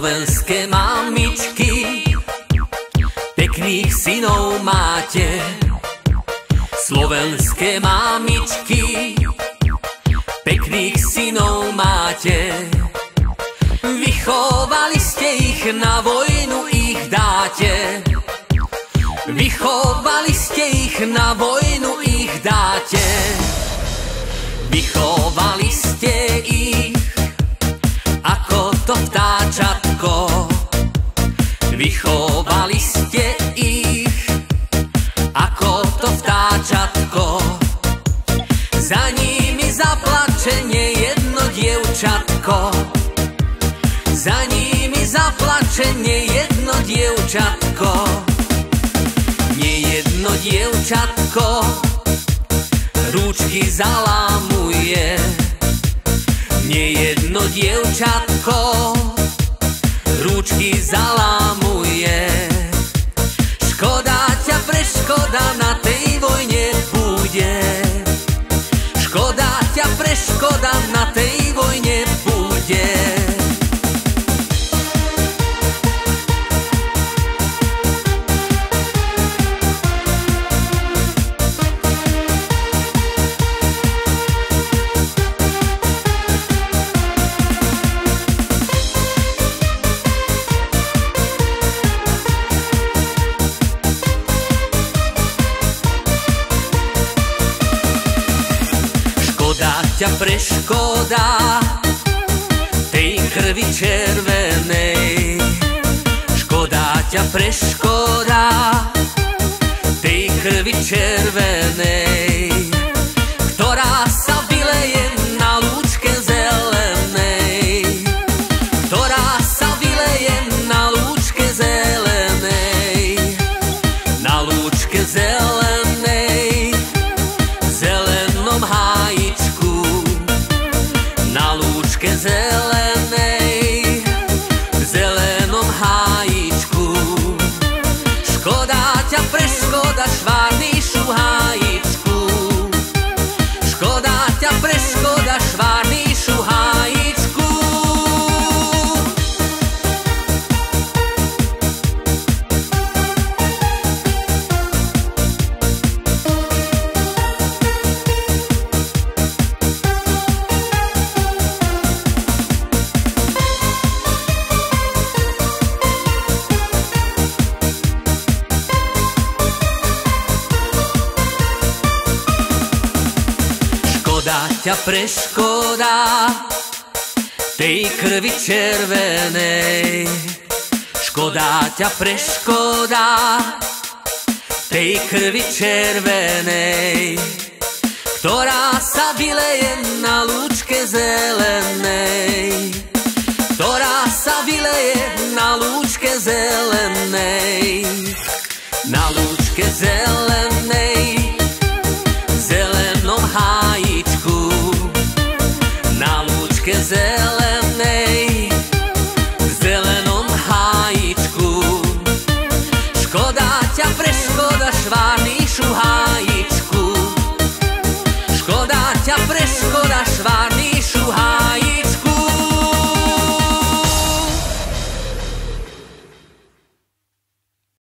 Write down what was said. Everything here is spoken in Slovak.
Slovenské mamičky, pekných synov máte. Slovenské mamičky, pekných synov máte. Vychovali ste ich, na vojnu ich dáte. Vychovali ste ich, na vojnu ich dáte. Vychovali ste ich, ako to vtáčatko. Vychovali ste ich, ako to vtáčatko. Za nimi zaplače nejedno dievčatko. Za nimi zaplače nejedno dievčatko. Nejedno dievčatko rúčky zalámuje. Nejedno dievčatko rúčky zalámuje. Škoda ťa preškoda na tej vojne bude. Škoda ťa preškoda na tej vojne bude. Ťa preškoda tej krvi červenej. Škoda ťa preškoda tej krvi červenej, ktorá sa vyleje na lúčke zelenej. Ktorá sa vyleje na lúčke zelenej. Na lúčke zelenej, v zelenom hájičku. Na lúčke zelenej, v zelenom hájičku. Škoda ťa preškoda, švárny šuhájičku. Škoda ťa preškoda, švárny šuhájičku. Škoda ťa preškoda tej krvi červenej. Škoda ťa preškoda tej krvi červenej, ktorá sa vyleje na lúčke zelenej. Ktorá sa vyleje na lúčke zelenej. Na lúčke zelenej.